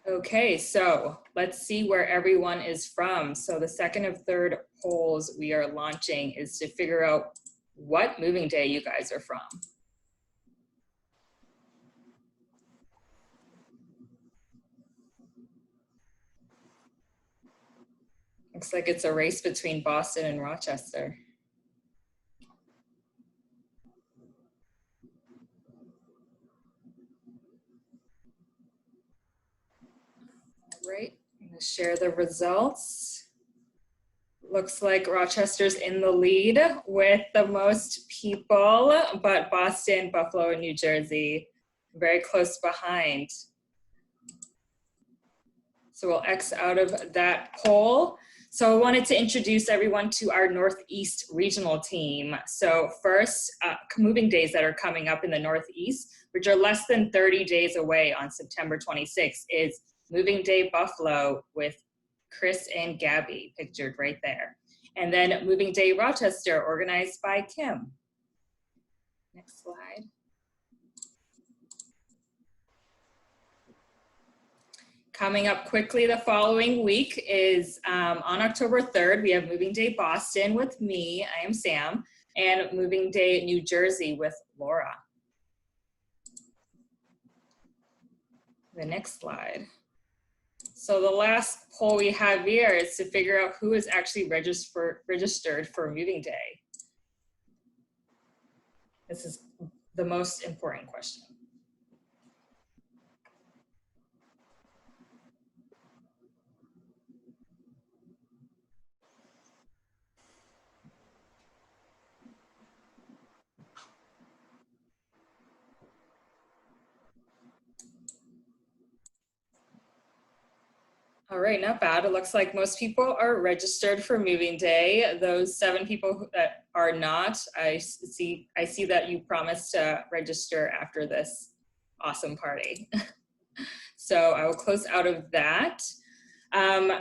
Okay, so let's see where everyone is from. So the second and third polls we are launching is to figure out what moving day you guys are from. Looks like it's a race between Boston and Rochester. All right, I'm gonna share the results. Looks like Rochester's in the lead with the most people, but Boston, Buffalo, and New Jersey very close behind. So we'll X out of that poll. So I wanted to introduce everyone to our Northeast regional team. So first, moving days that are coming up in the Northeast, which are less than 30 days away on September 26th, is Moving Day Buffalo with Chris and Gabby, pictured right there. And then Moving Day Rochester, organized by Kim. Next slide. Coming up quickly the following week is on October 3rd, we have Moving Day Boston with me, I am Sam, and Moving Day New Jersey with Laura. The next slide. So the last poll we have here is to figure out who is actually registered for Moving Day. This is the most important question. All right, not bad. It looks like most people are registered for Moving Day. Those 7 people that are not, I see that you promised to register after this awesome party. So I will close out of that.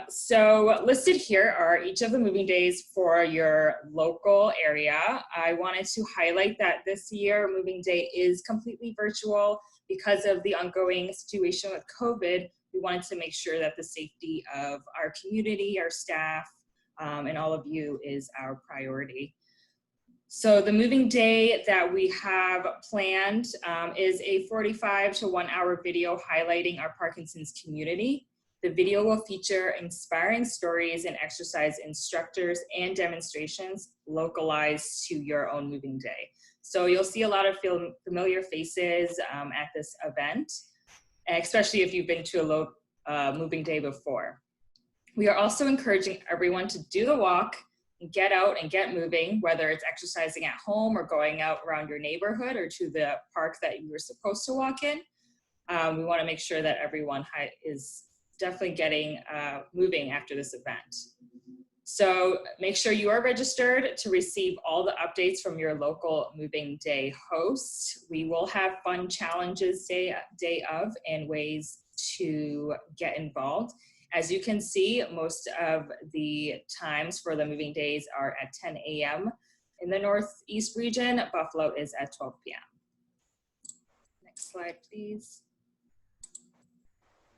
So listed here are each of the moving days for your local area. I wanted to highlight that this year Moving Day is completely virtual because of the ongoing situation with COVID. We wanted to make sure that the safety of our community, our staff, and all of you is our priority. So the moving day that we have planned is a 45 to 1 hour video highlighting our Parkinson's community. The video will feature inspiring stories and exercise instructors and demonstrations localized to your own moving day. So you'll see a lot of familiar faces at this event, especially if you've been to a moving day before. We are also encouraging everyone to do the walk, get out and get moving, whether it's exercising at home or going out around your neighborhood or to the park that you were supposed to walk in. We want to make sure that everyone is definitely getting moving after this event. So make sure you are registered to receive all the updates from your local moving day hosts. We will have fun challenges day of and ways to get involved. As you can see, most of the times for the moving days are at 10 a.m. in the Northeast region. Buffalo is at 12 p.m. Next slide, please.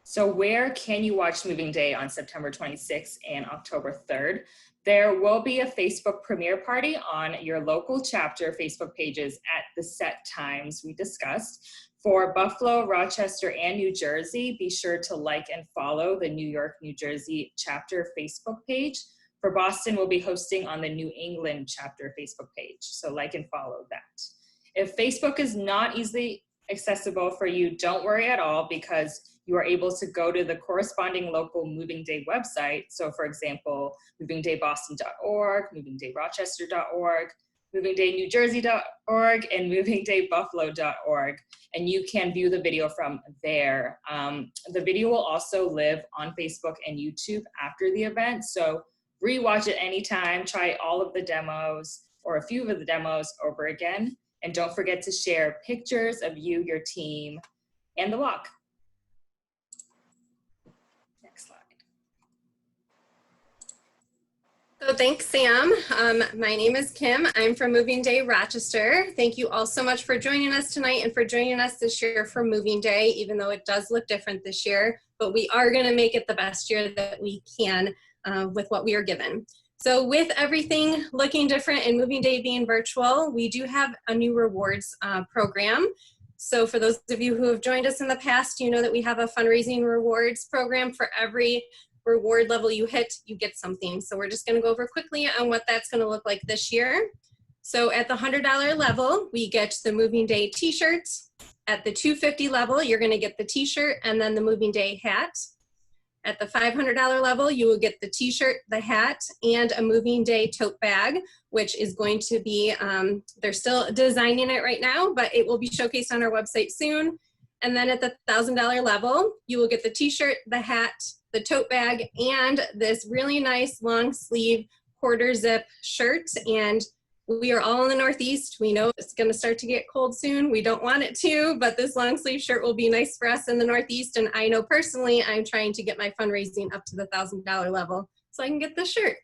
So where can you watch Moving Day on September 26th and October 3rd? There will be a Facebook premiere party on your local chapter Facebook pages at the set times we discussed. For Buffalo, Rochester, and New Jersey, be sure to like and follow the New York, New Jersey chapter Facebook page. For Boston, we'll be hosting on the New England chapter Facebook page, so like and follow that. If Facebook is not easily accessible for you, don't worry at all, because you are able to go to the corresponding local Moving Day website. So for example, movingdayboston.org, movingdayrochester.org, movingdaynewjersey.org, and movingdaybuffalo.org. And you can view the video from there. The video will also live on Facebook and YouTube after the event. So rewatch it anytime, try all of the demos or a few of the demos over again. And don't forget to share pictures of you, your team, and the walk. Next slide. So thanks, Sam. My name is Kim. I'm from Moving Day Rochester. Thank you all so much for joining us tonight and for joining us this year for Moving Day, even though it does look different this year. but we are going to make it the best year that we can with what we are given. So with everything looking different and Moving Day being virtual, we do have a new rewards program. So for those of you who have joined us in the past, you know that we have a fundraising rewards program. For every reward level you hit, you get something. So we're just going to go over quickly on what that's going to look like this year. So at the $100 level, we get the Moving Day t-shirt. At the $250 level, you're going to get the t-shirt and then the Moving Day hat. At the $500 level, you will get the t-shirt, the hat, and a Moving Day tote bag, which is going to be, they're still designing it right now, but it will be showcased on our website soon. And then at the $1,000 level, you will get the t-shirt, the hat, the tote bag, and this really nice long sleeve quarter zip shirt. And we are all in the Northeast. We know it's going to start to get cold soon. We don't want it to, but this long sleeve shirt will be nice for us in the Northeast. And I know personally, I'm trying to get my fundraising up to the $1,000 level so I can get this shirt.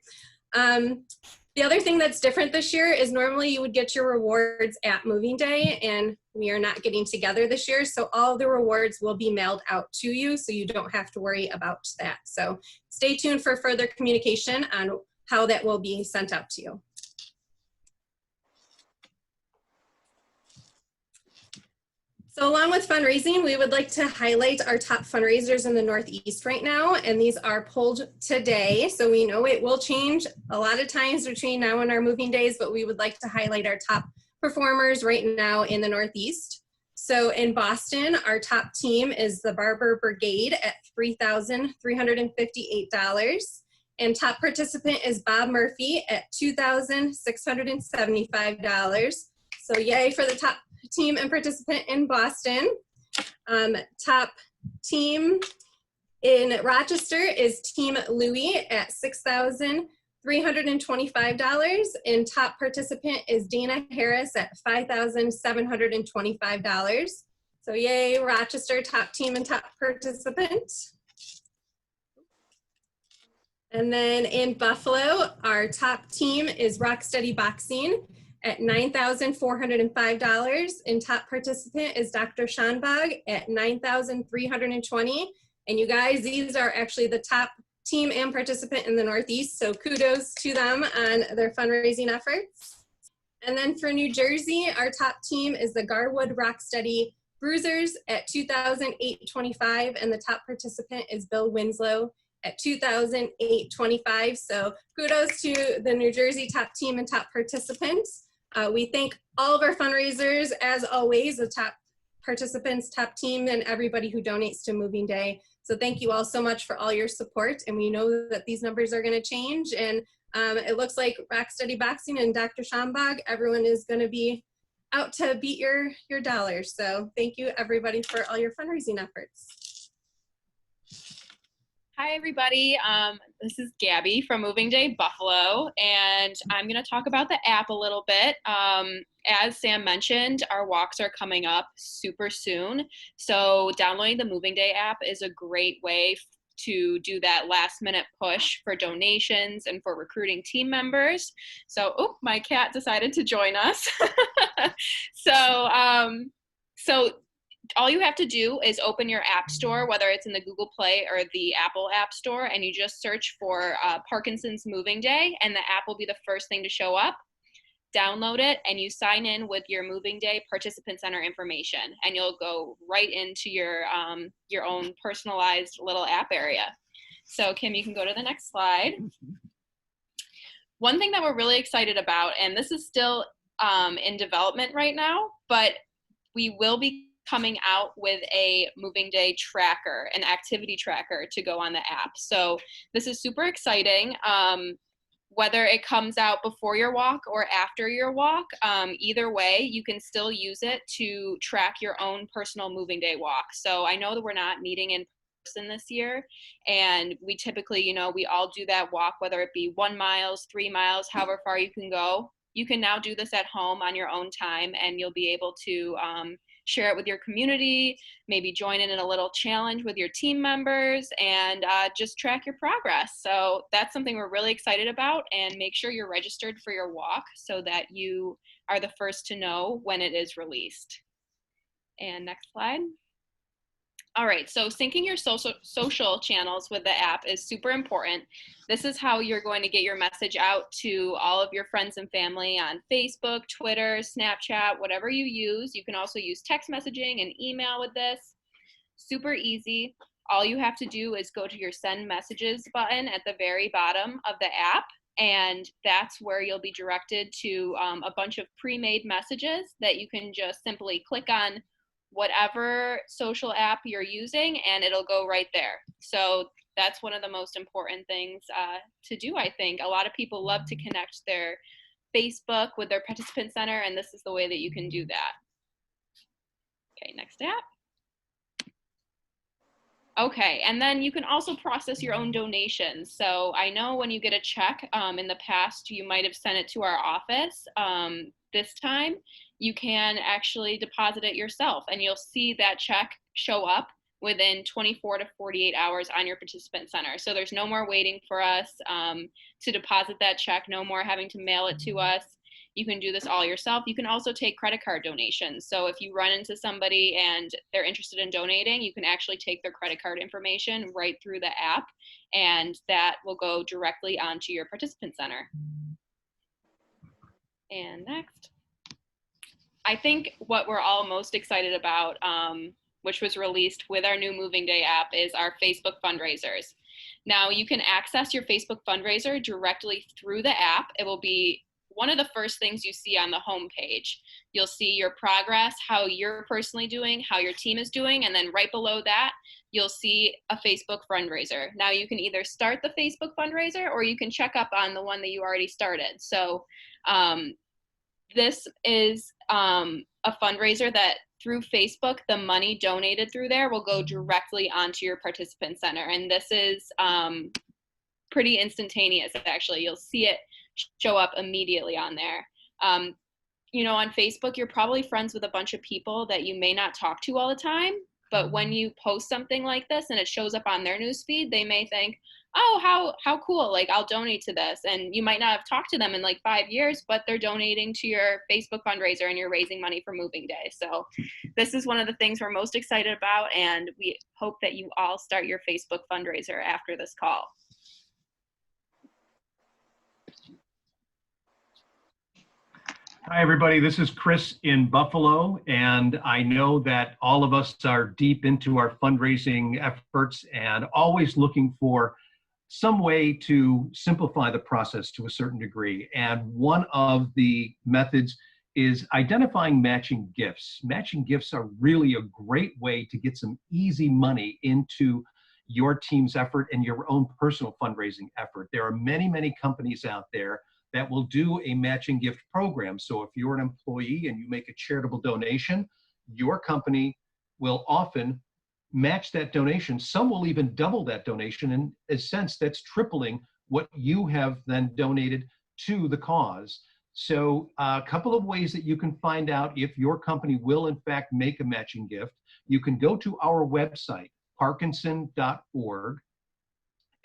The other thing that's different this year is normally you would get your rewards at Moving Day, and we are not getting together this year. So all the rewards will be mailed out to you, so you don't have to worry about that. So stay tuned for further communication on how that will be sent out to you. So along with fundraising, we would like to highlight our top fundraisers in the Northeast right now, and these are pulled today. So we know it will change a lot of times between now and our moving days, but we would like to highlight our top performers right now in the Northeast. So in Boston, our top team is the Barber Brigade at $3,358. And top participant is Bob Murphy at $2,675. So yay for the top team and participant in Boston. Top team in Rochester is Team Louie at $6,325, and top participant is Dana Harris at $5,725. So yay, Rochester, top team and top participant. And then in Buffalo, our top team is Rocksteady Boxing at $9,405, and top participant is Dr. Schonbog at $9,320. And you guys, these are actually the top team and participant in the Northeast, so kudos to them on their fundraising efforts. And then for New Jersey, our top team is the Garwood Rocksteady Bruisers at $2,825, and the top participant is Bill Winslow at $2,825. So kudos to the New Jersey top team and top participants. We thank all of our fundraisers, as always, the top participants, top team, and everybody who donates to Moving Day. So thank you all so much for all your support. And we know that these numbers are going to change. And it looks like Rocksteady Boxing and Dr. Schonbog, everyone is going to be out to beat your dollars. So thank you, everybody, for all your fundraising efforts. Hi, everybody. This is Gabby from Moving Day Buffalo, and I'm going to talk about the app a little bit. As Sam mentioned, our walks are coming up super soon, so downloading the Moving Day app is a great way to do that last-minute push for donations and for recruiting team members. So, oh, my cat decided to join us. So all you have to do is open your app store, whether it's in the Google Play or the Apple App Store, and you just search for Parkinson's Moving Day, and the app will be the first thing to show up. Download it, and you sign in with your Moving Day Participant Center information, and you'll go right into your own personalized little app area. So Kim, you can go to the next slide. One thing that we're really excited about, and this is still in development right now, but we will be coming out with a Moving Day tracker, an activity tracker to go on the app. So this is super exciting. Whether it comes out before your walk or after your walk, either way, you can still use it to track your own personal Moving Day walk. So I know that we're not meeting in person this year, and we typically, we all do that walk, whether it be 1 mile, 3 miles, however far you can go. You can now do this at home on your own time, and you'll be able to share it with your community, maybe join in a little challenge with your team members, and just track your progress. So that's something we're really excited about, and make sure you're registered for your walk so that you are the first to know when it is released. And next slide. All right, so syncing your social channels with the app is super important. This is how you're going to get your message out to all of your friends and family on Facebook, Twitter, Snapchat, whatever you use. You can also use text messaging and email with this. Super easy. All you have to do is go to your send messages button at the very bottom of the app, and that's where you'll be directed to a bunch of pre-made messages that you can just simply click on whatever social app you're using and it'll go right there. So that's one of the most important things to do, I think. A lot of people love to connect their Facebook with their participant center, and this is the way that you can do that. Okay, next app. Okay, and then you can also process your own donations. So I know when you get a check in the past, you might have sent it to our office. This time, you can actually deposit it yourself, and you'll see that check show up within 24 to 48 hours on your participant center. So there's no more waiting for us to deposit that check, no more having to mail it to us. You can do this all yourself. You can also take credit card donations. So if you run into somebody and they're interested in donating, you can actually take their credit card information right through the app, and that will go directly onto your participant center. And next. I think what we're all most excited about, which was released with our new Moving Day app, is our Facebook fundraisers. Now you can access your Facebook fundraiser directly through the app. It will be one of the first things you see on the home page. You'll see your progress, how you're personally doing, how your team is doing, and then right below that, you'll see a Facebook fundraiser. Now you can either start the Facebook fundraiser or you can check up on the one that you already started. So this is a fundraiser that through Facebook, the money donated through there will go directly onto your participant center. And this is pretty instantaneous, actually. You'll see it show up immediately on there. You know, on Facebook, you're probably friends with a bunch of people that you may not talk to all the time, but when you post something like this and it shows up on their newsfeed, they may think, oh, how cool, like I'll donate to this. And you might not have talked to them in like 5 years, but they're donating to your Facebook fundraiser and you're raising money for Moving Day. So this is one of the things we're most excited about, and we hope that you all start your Facebook fundraiser after this call. Hi, everybody. This is Chris in Buffalo, and I know that all of us are deep into our fundraising efforts and always looking for some way to simplify the process to a certain degree. And one of the methods is identifying matching gifts. Matching gifts are really a great way to get some easy money into your team's effort and your own personal fundraising effort. There are many, many companies out there that will do a matching gift program. So if you're an employee and you make a charitable donation, your company will often match that donation. Some will even double that donation. In a sense, that's tripling what you have then donated to the cause. So a couple of ways that you can find out if your company will in fact make a matching gift. You can go to our website, parkinson.org,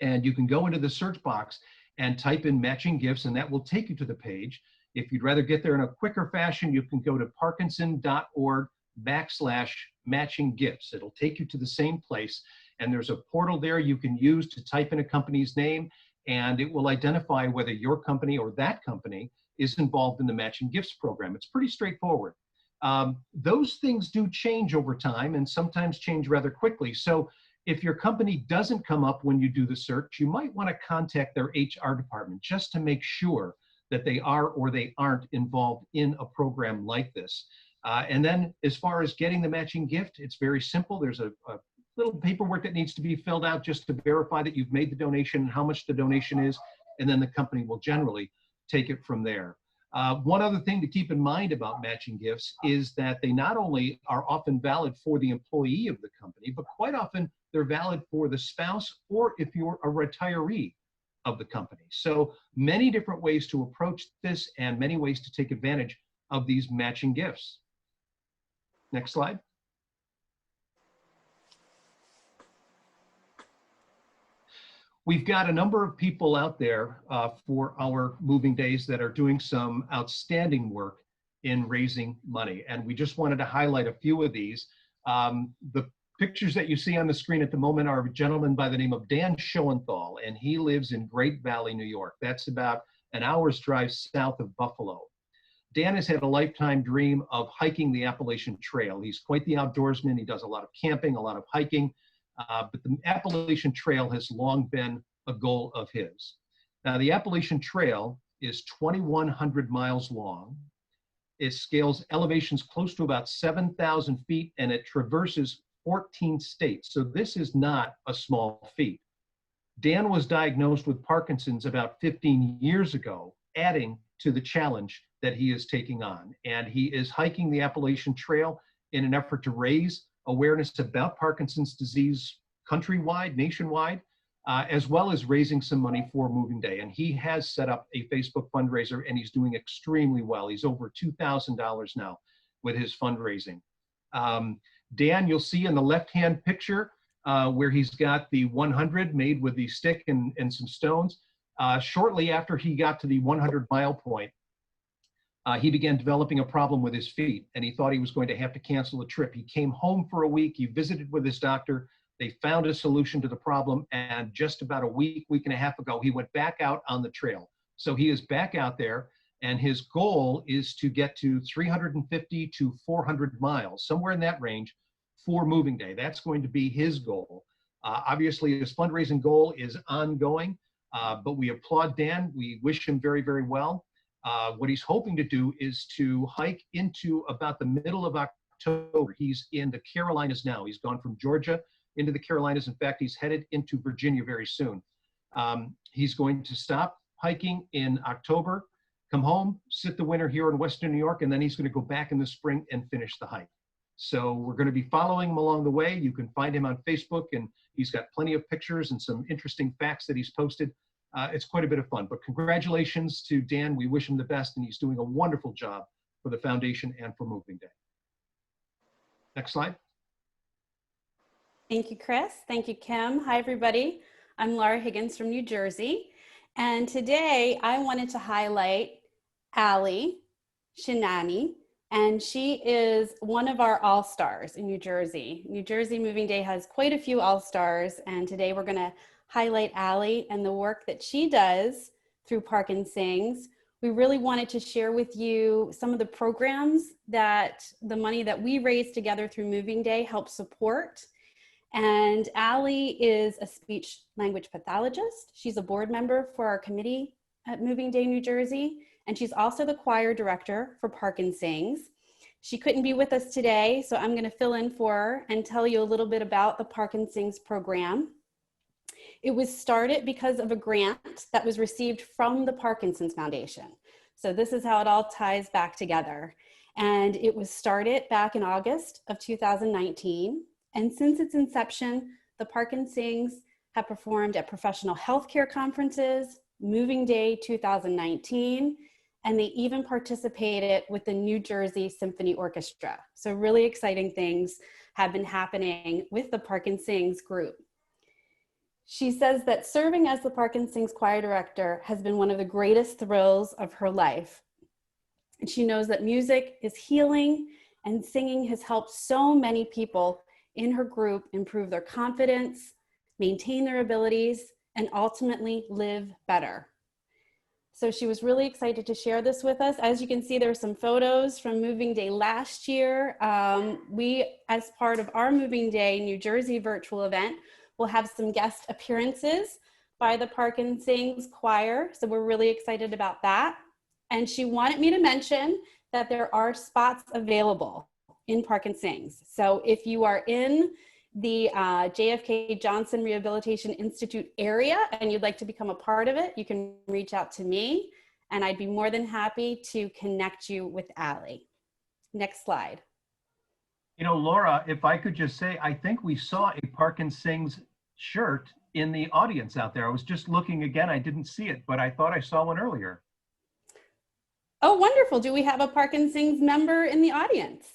and you can go into the search box and type in matching gifts, and that will take you to the page. If you'd rather get there in a quicker fashion, you can go to parkinson.org/matching gifts. It'll take you to the same place, and there's a portal there you can use to type in a company's name, and it will identify whether your company or that company is involved in the matching gifts program. It's pretty straightforward. Those things do change over time and sometimes change rather quickly. So if your company doesn't come up when you do the search, you might want to contact their HR department just to make sure that they are or they aren't involved in a program like this. And then as far as getting the matching gift, it's very simple. There's a little paperwork that needs to be filled out just to verify that you've made the donation and how much the donation is, and then the company will generally take it from there. One other thing to keep in mind about matching gifts is that they not only are often valid for the employee of the company, but quite often they're valid for the spouse or if you're a retiree of the company. So many different ways to approach this and many ways to take advantage of these matching gifts. Next slide. We've got a number of people out there for our Moving Days that are doing some outstanding work in raising money. And we just wanted to highlight a few of these. The pictures that you see on the screen at the moment are a gentleman by the name of Dan Schoenthal, and he lives in Great Valley, New York. That's about an hour's drive south of Buffalo. Dan has had a lifetime dream of hiking the Appalachian Trail. He's quite the outdoorsman. He does a lot of camping, a lot of hiking, but the Appalachian Trail has long been a goal of his. Now, the Appalachian Trail is 2,100 miles long. It scales elevations close to about 7,000 feet, and it traverses 14 states. So this is not a small feat. Dan was diagnosed with Parkinson's about 15 years ago, adding to the challenge that he is taking on. And he is hiking the Appalachian Trail in an effort to raise awareness about Parkinson's disease countrywide, nationwide, as well as raising some money for Moving Day. And he has set up a Facebook fundraiser, and he's doing extremely well. He's over $2,000 now with his fundraising. Dan, you'll see in the left-hand picture where he's got the 100 made with the stick and some stones. Shortly after he got to the 100-mile point, he began developing a problem with his feet, and he thought he was going to have to cancel the trip. He came home for a week. He visited with his doctor. They found a solution to the problem, and just about a week and a half ago, he went back out on the trail. So he is back out there, and his goal is to get to 350 to 400 miles, somewhere in that range, for Moving Day. That's going to be his goal. Obviously, his fundraising goal is ongoing, but we applaud Dan. We wish him very, very well. What he's hoping to do is to hike into about the middle of October. He's in the Carolinas now. He's gone from Georgia into the Carolinas. In fact, he's headed into Virginia very soon. He's going to stop hiking in October, come home, sit the winter here in Western New York, and then he's going to go back in the spring and finish the hike. So we're going to be following him along the way. You can find him on Facebook, and he's got plenty of pictures and some interesting facts that he's posted. It's quite a bit of fun, but congratulations to Dan. We wish him the best, and he's doing a wonderful job for the foundation and for Moving Day. Next slide. Thank you, Chris. Thank you, Kim. Hi, everybody. I'm Laura Higgins from New Jersey. And today I wanted to highlight Allie Shinani, and she is one of our all-stars in New Jersey. New Jersey Moving Day has quite a few all-stars, and today we're going to highlight Allie and the work that she does through Parkinson's. We really wanted to share with you some of the programs that the money that we raise together through Moving Day helps support. And Allie is a speech language pathologist. She's a board member for our committee at Moving Day, New Jersey, and she's also the choir director for Parkinson's. She couldn't be with us today, so I'm going to fill in for her and tell you a little bit about the Parkinson's program. It was started because of a grant that was received from the Parkinson's Foundation. So this is how it all ties back together. And it was started back in August of 2019. And since its inception, the Parkinson's have performed at professional healthcare conferences, Moving Day 2019, and they even participated with the New Jersey Symphony Orchestra. So really exciting things have been happening with the Parkinson's group. She says that serving as the Parkinson's choir director has been one of the greatest thrills of her life. And she knows that music is healing, and singing has helped so many people in her group improve their confidence, maintain their abilities, and ultimately live better. So she was really excited to share this with us. As you can see, there are some photos from Moving Day last year. We, as part of our Moving Day New Jersey virtual event, will have some guest appearances by the Parkinson's choir. So we're really excited about that. And she wanted me to mention that there are spots available in Parkinson's. So if you are in the JFK Johnson Rehabilitation Institute area and you'd like to become a part of it, you can reach out to me and I'd be more than happy to connect you with Allie. Next slide. You know, Laura, if I could just say, I think we saw a Parkinson's shirt in the audience out there. I was just looking again, I didn't see it, but I thought I saw one earlier. Oh, wonderful. Do we have a Parkinson's member in the audience?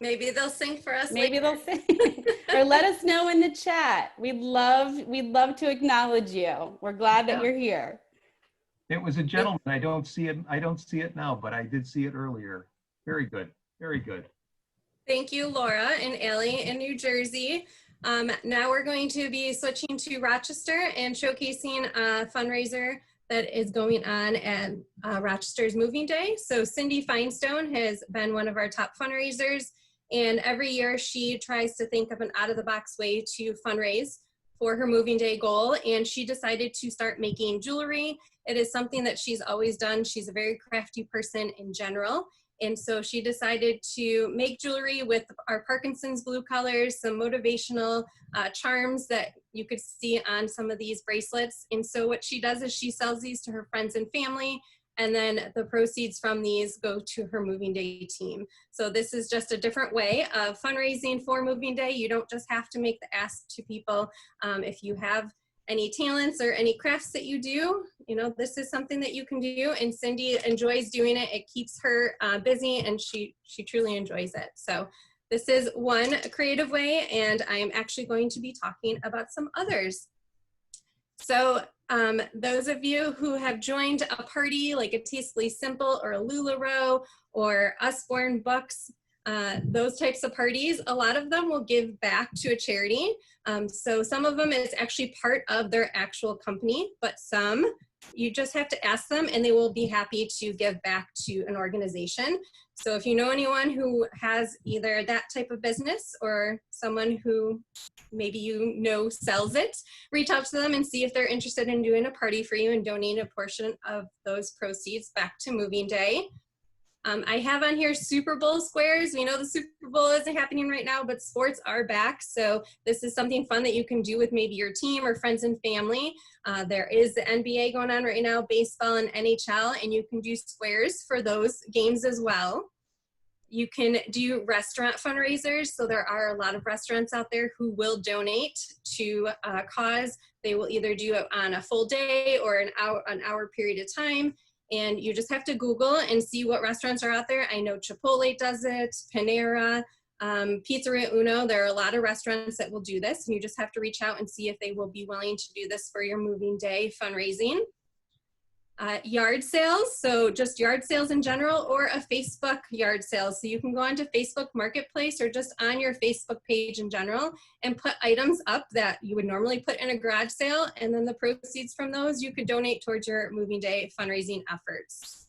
Maybe they'll sing for us. Maybe later. they'll sing. Or let us know in the chat. We'd love to acknowledge you. We're glad that you're here. It was a gentleman. I don't see it now, but I did see it earlier. Very good. Very good. Thank you, Laura and Allie in New Jersey. Now we're going to be switching to Rochester and showcasing a fundraiser that is going on at Rochester's Moving Day. So Cindy Finestone has been one of our top fundraisers, and every year she tries to think of an out-of-the-box way to fundraise for her Moving Day goal, and she decided to start making jewelry. It is something that she's always done. She's a very crafty person in general, and so she decided to make jewelry with our Parkinson's blue colors, some motivational charms that you could see on some of these bracelets. And so what she does is she sells these to her friends and family, and then the proceeds from these go to her Moving Day team. So this is just a different way of fundraising for Moving Day. You don't just have to make the ask to people. If you have any talents or any crafts that you do, you know, this is something that you can do, and Cindy enjoys doing it. It keeps her busy, and she truly enjoys it. So this is one creative way, and I am actually going to be talking about some others. So those of you who have joined a party like a Tastefully Simple or a LuLaRoe or Usborne Books, those types of parties, a lot of them will give back to a charity. So some of them is actually part of their actual company, but some you just have to ask them and they will be happy to give back to an organization. So if you know anyone who has either that type of business or someone who maybe you know sells it, reach out to them and see if they're interested in doing a party for you and donating a portion of those proceeds back to Moving Day. I have on here Super Bowl squares. We know the Super Bowl isn't happening right now, but sports are back. So this is something fun that you can do with maybe your team or friends and family. There is the NBA going on right now, baseball and NHL, and you can do squares for those games as well. You can do restaurant fundraisers. So there are a lot of restaurants out there who will donate to a cause. They will either do it on a full day or an hour period of time. And you just have to Google and see what restaurants are out there. I know Chipotle does it, Panera, Pizzeria Uno. There are a lot of restaurants that will do this, and you just have to reach out and see if they will be willing to do this for your Moving Day fundraising. Yard sales, so just yard sales in general, or a Facebook yard sale. So you can go onto Facebook Marketplace or just on your Facebook page in general and put items up that you would normally put in a garage sale, and then the proceeds from those you could donate towards your Moving Day fundraising efforts.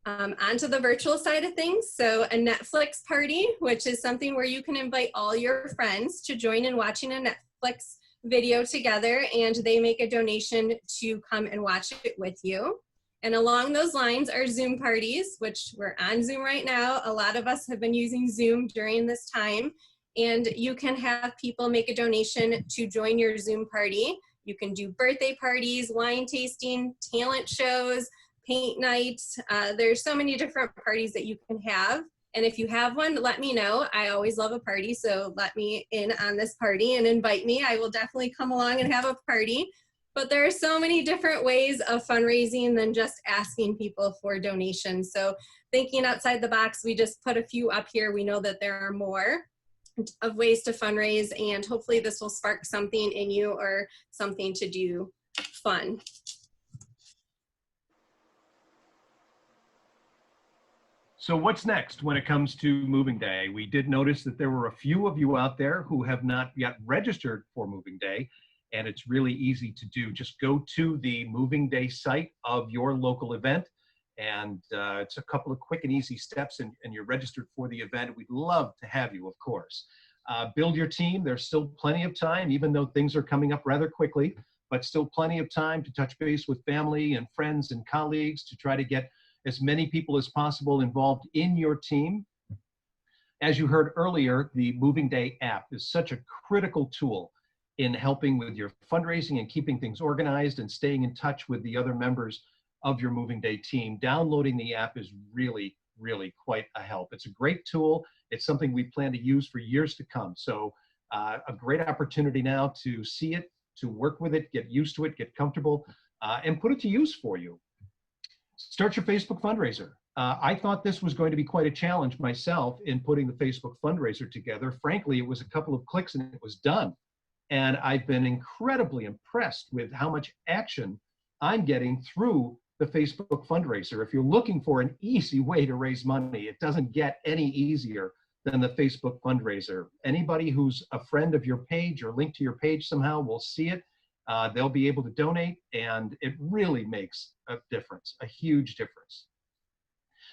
Onto the virtual side of things, so a Netflix party, which is something where you can invite all your friends to join in watching a Netflix video together, and they make a donation to come and watch it with you. And along those lines are Zoom parties, which we're on Zoom right now. A lot of us have been using Zoom during this time, and you can have people make a donation to join your Zoom party. You can do birthday parties, wine tasting, talent shows, paint nights. There's so many different parties that you can have. And if you have one, let me know. I always love a party, so let me in on this party and invite me. I will definitely come along and have a party. But there are so many different ways of fundraising than just asking people for donations. So thinking outside the box, we just put a few up here. We know that there are more of ways to fundraise, and hopefully this will spark something in you or something to do fun. So what's next when it comes to Moving Day? We did notice that there were a few of you out there who have not yet registered for Moving Day, and it's really easy to do. Just go to the Moving Day site of your local event, and it's a couple of quick and easy steps, and you're registered for the event. We'd love to have you, of course. Build your team. There's still plenty of time, even though things are coming up rather quickly, but still plenty of time to touch base with family and friends and colleagues to try to get as many people as possible involved in your team. As you heard earlier, the Moving Day app is such a critical tool in helping with your fundraising and keeping things organized and staying in touch with the other members of your Moving Day team. Downloading the app is really, really quite a help. It's a great tool. It's something we plan to use for years to come. So a great opportunity now to see it, to work with it, get used to it, get comfortable, and put it to use for you. Start your Facebook fundraiser. I thought this was going to be quite a challenge myself in putting the Facebook fundraiser together. Frankly, it was a couple of clicks and it was done. And I've been incredibly impressed with how much action I'm getting through the Facebook fundraiser. If you're looking for an easy way to raise money, it doesn't get any easier than the Facebook fundraiser. Anybody who's a friend of your page or linked to your page somehow will see it. They'll be able to donate, and it really makes a difference, a huge difference.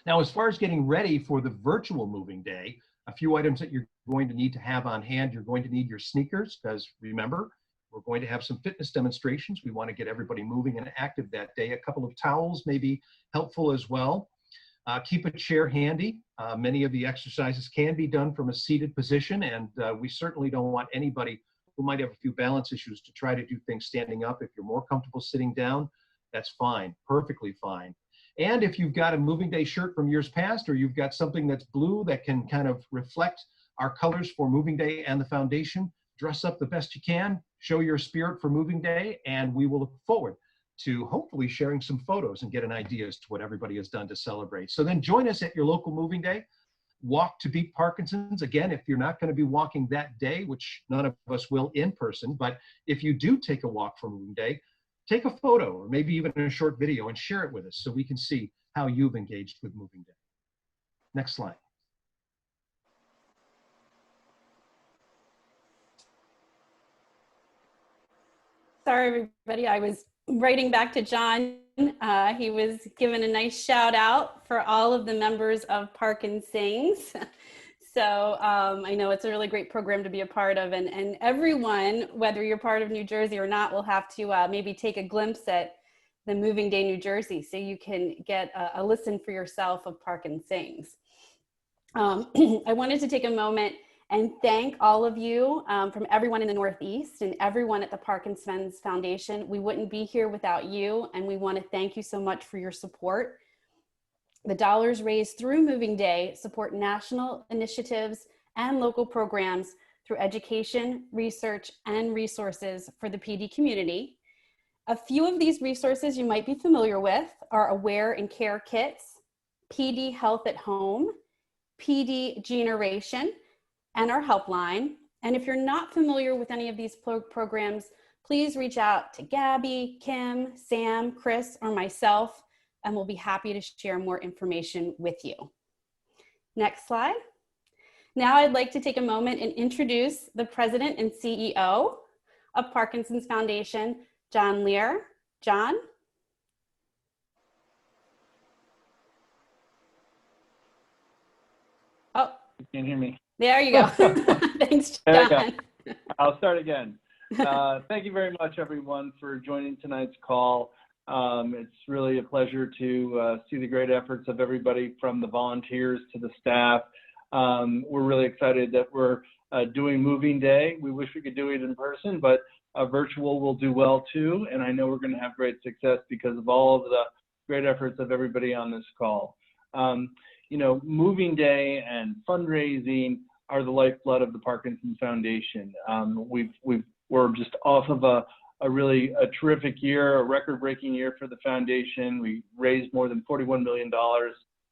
Now, as far as getting ready for the virtual moving day, a few items that you're going to need to have on hand. You're going to need your sneakers, because remember, we're going to have some fitness demonstrations. We want to get everybody moving and active that day. A couple of towels may be helpful as well. Keep a chair handy. Many of the exercises can be done from a seated position, and we certainly don't want anybody who might have a few balance issues to try to do things standing up. If you're more comfortable sitting down, that's fine, perfectly fine. And if you've got a moving day shirt from years past, or you've got something that's blue that can kind of reflect our colors for moving day and the foundation, dress up the best you can, show your spirit for moving day, and we will look forward to hopefully sharing some photos and get an idea as to what everybody has done to celebrate. So then join us at your local moving day. Walk to beat Parkinson's. Again, if you're not going to be walking that day, which none of us will in person, but if you do take a walk for moving day, take a photo or maybe even a short video and share it with us so we can see how you've engaged with moving day. Next slide. Sorry, everybody. I was writing back to John. He was given a nice shout out for all of the members of Parkinson's. So I know it's a really great program to be a part of, and everyone, whether you're part of New Jersey or not, will have to maybe take a glimpse at the Moving Day New Jersey so you can get a listen for yourself of Parkinson's. I wanted to take a moment and thank all of you from everyone in the Northeast and everyone at the Parkinson's Foundation. We wouldn't be here without you, and we want to thank you so much for your support. The dollars raised through Moving Day support national initiatives and local programs through education, research, and resources for the PD community. A few of these resources you might be familiar with are Aware and Care Kits, PD Health at Home, PD Generation, and our helpline. And if you're not familiar with any of these programs, please reach out to Gabby, Kim, Sam, Chris, or myself, and we'll be happy to share more information with you. Next slide. Now I'd like to take a moment and introduce the President and CEO of Parkinson's Foundation, John Lear. John? Oh. You can't hear me. There you go. Thanks, John. I'll start again. Thank you very much, everyone, for joining tonight's call. It's really a pleasure to see the great efforts of everybody from the volunteers to the staff. We're really excited that we're doing Moving Day. We wish we could do it in person, but virtual will do well too. And I know we're going to have great success because of all of the great efforts of everybody on this call. You know, Moving Day and fundraising are the lifeblood of the Parkinson Foundation. We're just off of a really terrific year, a record-breaking year for the foundation. We raised more than $41 million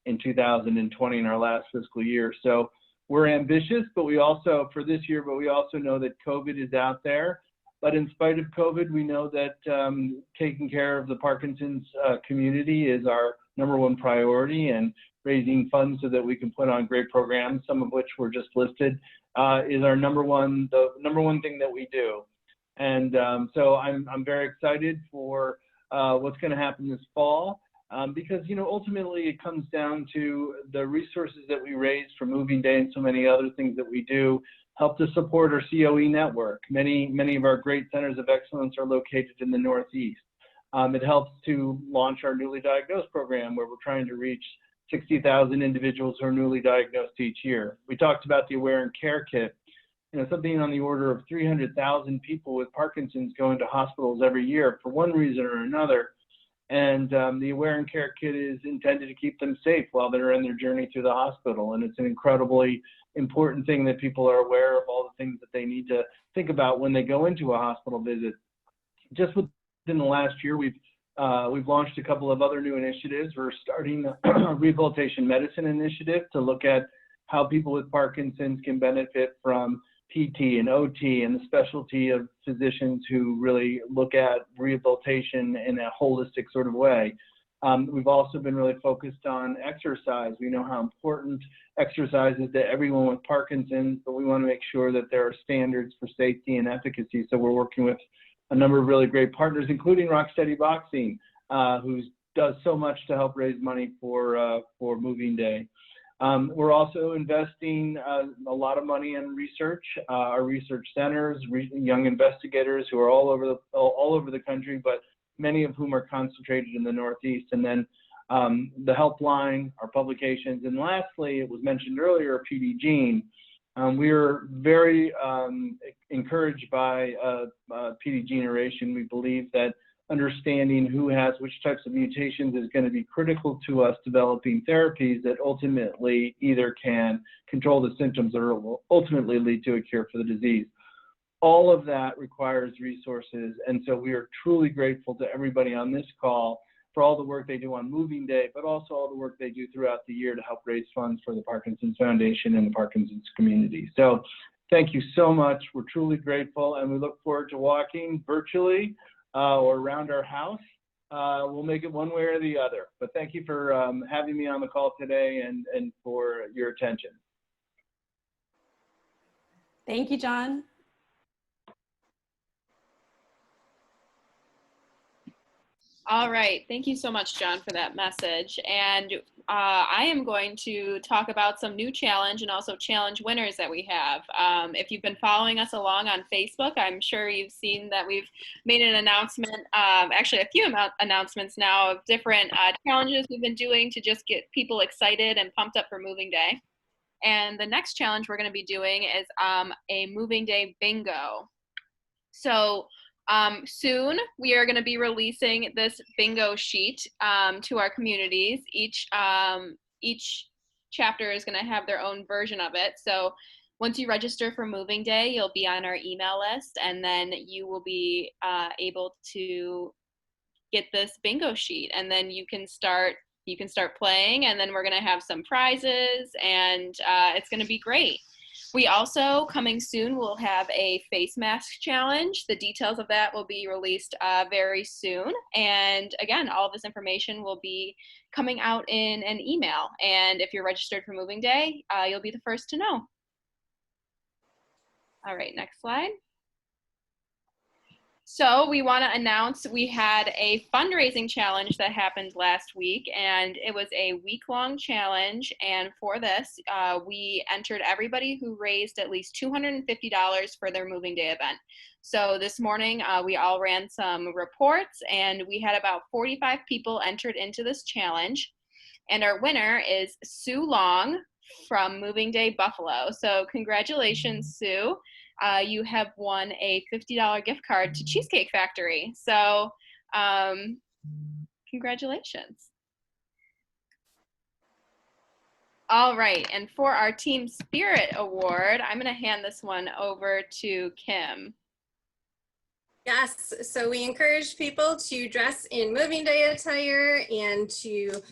in 2020 in our last fiscal year. So we're ambitious, but we also, for this year, but we also know that COVID is out there. But in spite of COVID, we know that taking care of the Parkinson's community is our #1 priority, and raising funds so that we can put on great programs, some of which were just listed, is our the #1 thing that we do. And so I'm very excited for what's going to happen this fall, because, you know, ultimately it comes down to the resources that we raise from Moving Day and so many other things that we do help to support our COE network. Many of our great centers of excellence are located in the Northeast. It helps to launch our newly diagnosed program, where we're trying to reach 60,000 individuals who are newly diagnosed each year. We talked about the Aware and Care Kit. You know, something on the order of 300,000 people with Parkinson's go into hospitals every year for one reason or another. And the Aware and Care Kit is intended to keep them safe while they're in their journey through the hospital. And it's an incredibly important thing that people are aware of all the things that they need to think about when they go into a hospital visit. Just within the last year, we've launched a couple of other new initiatives. We're starting a rehabilitation medicine initiative to look at how people with Parkinson's can benefit from PT and OT and the specialty of physicians who really look at rehabilitation in a holistic sort of way. We've also been really focused on exercise. We know how important exercise is to everyone with Parkinson's, but we want to make sure that there are standards for safety and efficacy. So we're working with a number of really great partners, including Rocksteady Boxing, who does so much to help raise money for Moving Day. We're also investing a lot of money in research. Our research centers, young investigators who are all over the country, but many of whom are concentrated in the Northeast. And then the helpline, our publications, and lastly, it was mentioned earlier, PD Gene. We are very encouraged by PD generation. We believe that understanding who has which types of mutations is going to be critical to us developing therapies that ultimately either can control the symptoms or will ultimately lead to a cure for the disease. All of that requires resources, and so we are truly grateful to everybody on this call for all the work they do on Moving Day, but also all the work they do throughout the year to help raise funds for the Parkinson's Foundation and the Parkinson's community. So thank you so much. We're truly grateful, and we look forward to walking virtually or around our house. We'll make it one way or the other. But thank you for having me on the call today and for your attention. Thank you, John. All right, thank you so much, John, for that message. And I am going to talk about some new challenge and also challenge winners that we have. If you've been following us along on Facebook, I'm sure you've seen that we've made an announcement, actually a few announcements now of different challenges we've been doing to just get people excited and pumped up for Moving Day. And the next challenge we're going to be doing is a Moving Day bingo. So soon we are going to be releasing this bingo sheet to our communities. Each chapter is going to have their own version of it. So once you register for Moving Day, you'll be on our email list, and then you will be able to get this bingo sheet, and then you can start playing, and then we're going to have some prizes, and it's going to be great. We also, coming soon, will have a face mask challenge. The details of that will be released very soon. And again, all of this information will be coming out in an email. And if you're registered for Moving Day, you'll be the first to know. All right, next slide. So we want to announce we had a fundraising challenge that happened last week, and it was a week-long challenge. And for this, we entered everybody who raised at least $250 for their Moving Day event. So this morning, we all ran some reports, and we had about 45 people entered into this challenge. And our winner is Sue Long from Moving Day Buffalo. So congratulations, Sue. You have won a $50 gift card to Cheesecake Factory. So congratulations. All right, and for our Team Spirit Award, I'm gonna hand this one over to Kim. Yes, so we encourage people to dress in Moving Day attire and to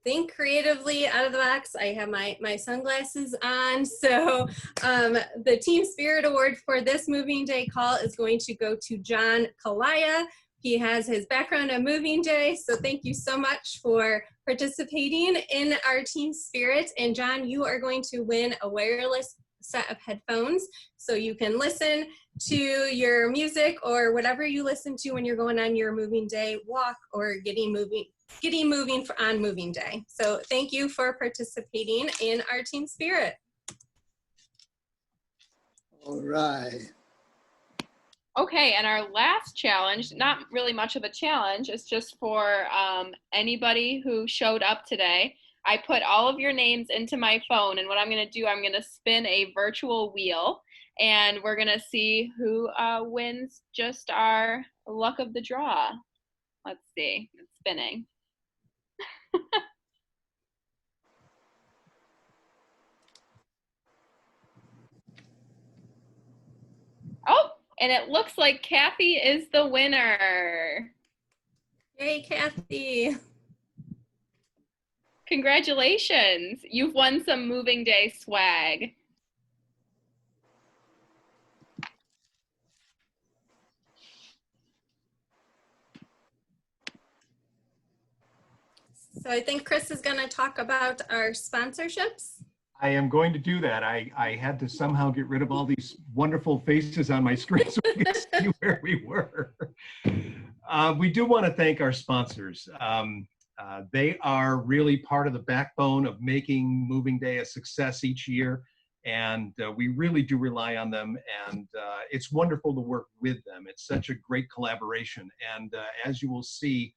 think creatively out of the box. I have my sunglasses on. So the Team Spirit Award for this Moving Day call is going to go to John Kalaya. He has his background on Moving Day. So thank you so much for participating in our Team Spirit. And John, you are going to win a wireless set of headphones so you can listen to your music or whatever you listen to when you're going on your Moving Day walk or getting moving on Moving Day. So thank you for participating in our Team Spirit. All right. Okay, and our last challenge, not really much of a challenge, it's just for anybody who showed up today. I put all of your names into my phone, and what I'm going to do, I'm going to spin a virtual wheel, and we're going to see who wins just our luck of the draw. Let's see, it's spinning. Oh, and it looks like Kathy is the winner. Yay, Kathy. Congratulations. You've won some Moving Day swag. So I think Chris is going to talk about our sponsorships. I am going to do that. I had to somehow get rid of all these wonderful faces on my screen so we could see where we were. We do want to thank our sponsors. They are really part of the backbone of making Moving Day a success each year, and we really do rely on them, and it's wonderful to work with them. It's such a great collaboration, and as you will see,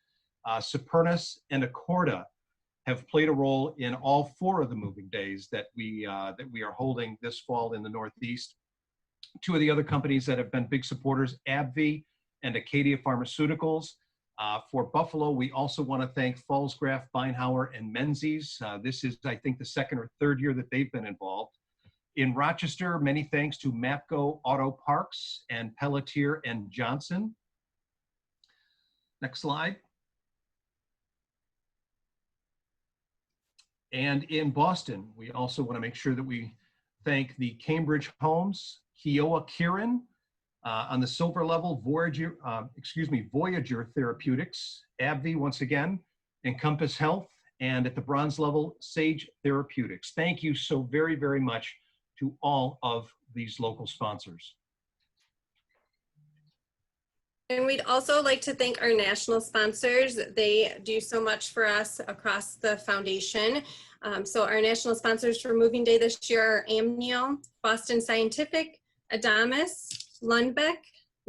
Supernus and Accorda have played a role in all 4 of the moving days that we are holding this fall in the Northeast. 2 of the other companies that have been big supporters, AbbVie and Acadia Pharmaceuticals. For Buffalo, we also want to thank Pfalzgraff, Beinhauer, and Menzies. This is, I think, the 2nd or 3rd year that they've been involved. In Rochester, many thanks to Mapco Auto Parks and Pelletier and Johnson. Next slide. And in Boston, we also want to make sure that we thank the Cambridge Homes, Kiowa Kirin, on the silver level, Voyager Therapeutics, AbbVie once again, Encompass Health, and at the bronze level, Sage Therapeutics. Thank you so very, very much to all of these local sponsors. And we'd also like to thank our national sponsors. They do so much for us across the foundation. So our national sponsors for Moving Day this year are Amnio, Boston Scientific, Adamas, Lundbeck,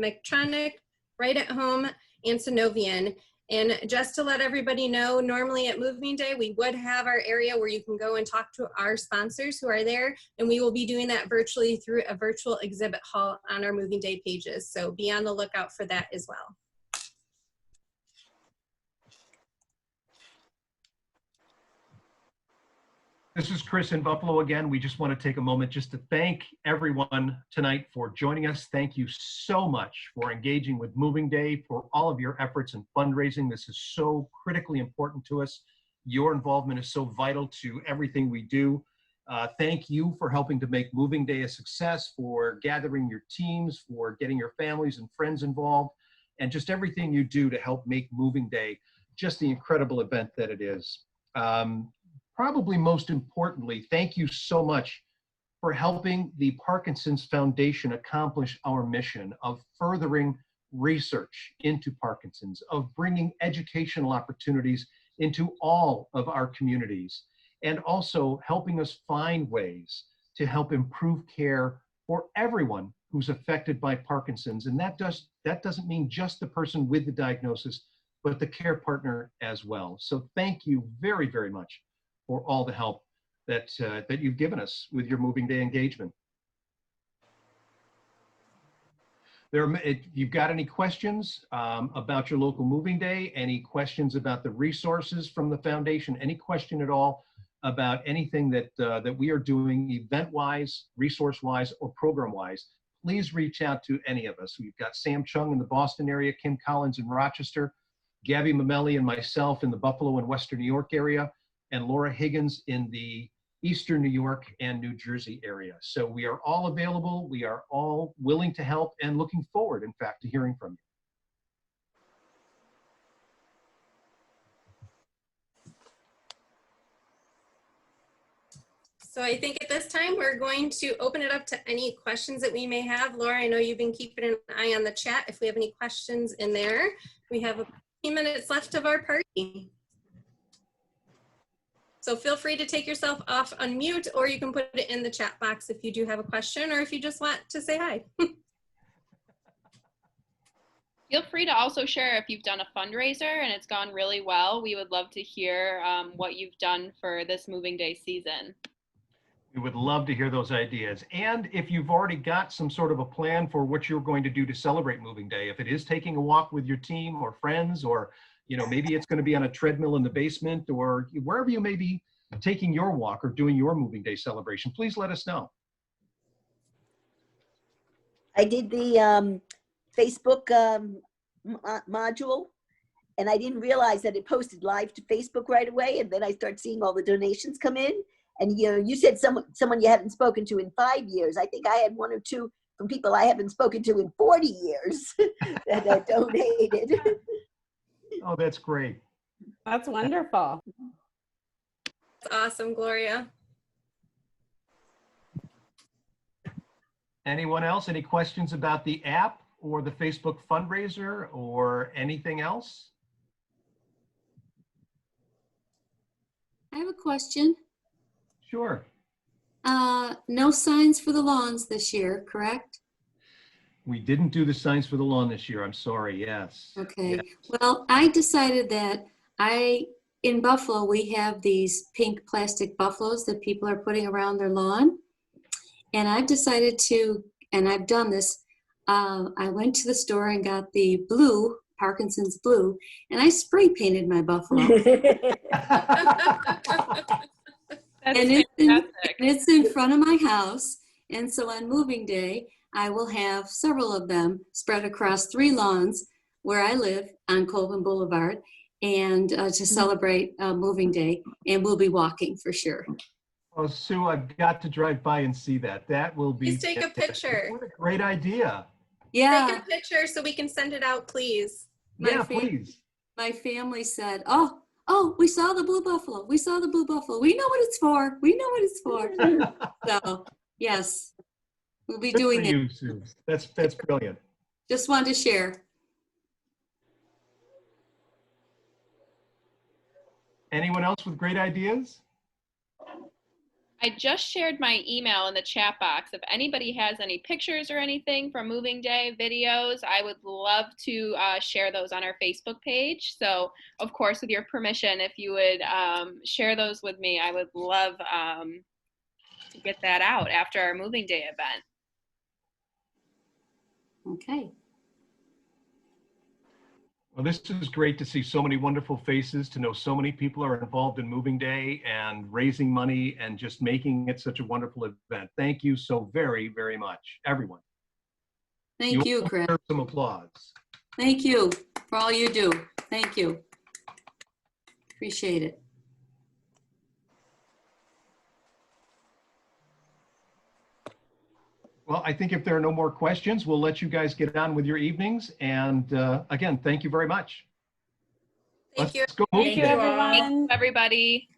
Medtronic, Right at Home, and Synovian. And just to let everybody know, normally at Moving Day, we would have our area where you can go and talk to our sponsors who are there, and we will be doing that virtually through a virtual exhibit hall on our Moving Day pages. So be on the lookout for that as well. This is Chris in Buffalo again. We just want to take a moment just to thank everyone tonight for joining us. Thank you so much for engaging with Moving Day, for all of your efforts in fundraising. This is so critically important to us. Your involvement is so vital to everything we do. Thank you for helping to make Moving Day a success, for gathering your teams, for getting your families and friends involved, and just everything you do to help make Moving Day just the incredible event that it is. Probably most importantly, thank you so much for helping the Parkinson's Foundation accomplish our mission of furthering research into Parkinson's, of bringing educational opportunities into all of our communities, and also helping us find ways to help improve care for everyone who's affected by Parkinson's. And that doesn't mean just the person with the diagnosis, but the care partner as well. So thank you very, very much for all the help that you've given us with your Moving Day engagement. If you've got any questions about your local Moving Day, any questions about the resources from the foundation, any question at all about anything that we are doing event-wise, resource-wise, or program-wise, please reach out to any of us. We've got Sam Chung in the Boston area, Kim Collins in Rochester, Gabby Mamelli and myself in the Buffalo and Western New York area, and Laura Higgins in the Eastern New York and New Jersey area. So we are all available. We are all willing to help and looking forward, in fact, to hearing from you. So I think at this time, we're going to open it up to any questions that we may have. Laura, I know you've been keeping an eye on the chat. If we have any questions in there, we have a few minutes left of our party. So feel free to take yourself off unmute, or you can put it in the chat box if you do have a question, or if you just want to say hi. Feel free to also share if you've done a fundraiser and it's gone really well. We would love to hear what you've done for this Moving Day season. We would love to hear those ideas. And if you've already got some sort of a plan for what you're going to do to celebrate Moving Day, if it is taking a walk with your team or friends, or maybe it's going to be on a treadmill in the basement, or wherever you may be taking your walk or doing your Moving Day celebration, please let us know. I did the Facebook module, and I didn't realize that it posted live to Facebook right away. And then I start seeing all the donations come in. And you said someone you haven't spoken to in 5 years. I think I had 1 or 2 from people I haven't spoken to in 40 years that donated. Oh, that's great. That's wonderful. That's awesome, Gloria. Anyone else? Any questions about the app or the Facebook fundraiser or anything else? I have a question. Sure. No signs for the lawns this year, correct? We didn't do the signs for the lawn this year. I'm sorry. Yes. Okay. Yes. Well, I decided that in Buffalo, we have these pink plastic buffaloes that people are putting around their lawn. And I've decided to, and I've done this, I went to the store and got the blue, Parkinson's blue, and I spray painted my buffalo. That's And fantastic. it's in front of my house. And so on moving day, I will have several of them spread across 3 lawns where I live on Colvin Boulevard, and to celebrate moving day. And we'll be walking for sure. Oh, Sue, I've got to drive by and see that. That will be. Please take a picture. What a great idea. Yeah. Take a picture so we can send it out, please. Yeah, please. My family said, oh, we saw the blue buffalo. We saw the blue buffalo. We know what it's for. We know what it's for. So, yes, we'll be Good doing for it. you, Sue. That's brilliant. Just wanted to share. Anyone else with great ideas? I just shared my email in the chat box. If anybody has any pictures or anything from moving day videos, I would love to share those on our Facebook page. So, of course, with your permission, if you would share those with me, I would love to get that out after our moving day event. Okay. Well, this is great to see so many wonderful faces, to know so many people are involved in Moving Day and raising money and just making it such a wonderful event. Thank you so very, very much, everyone. Thank you, Chris. Deserve some applause. Thank you for all you do. Thank you. Appreciate it. Well, I think if there are no more questions, we'll let you guys get on with your evenings. And again, thank you very much. Thank you. Let's go Thank Moving you, Day. everyone. Thank you, everybody.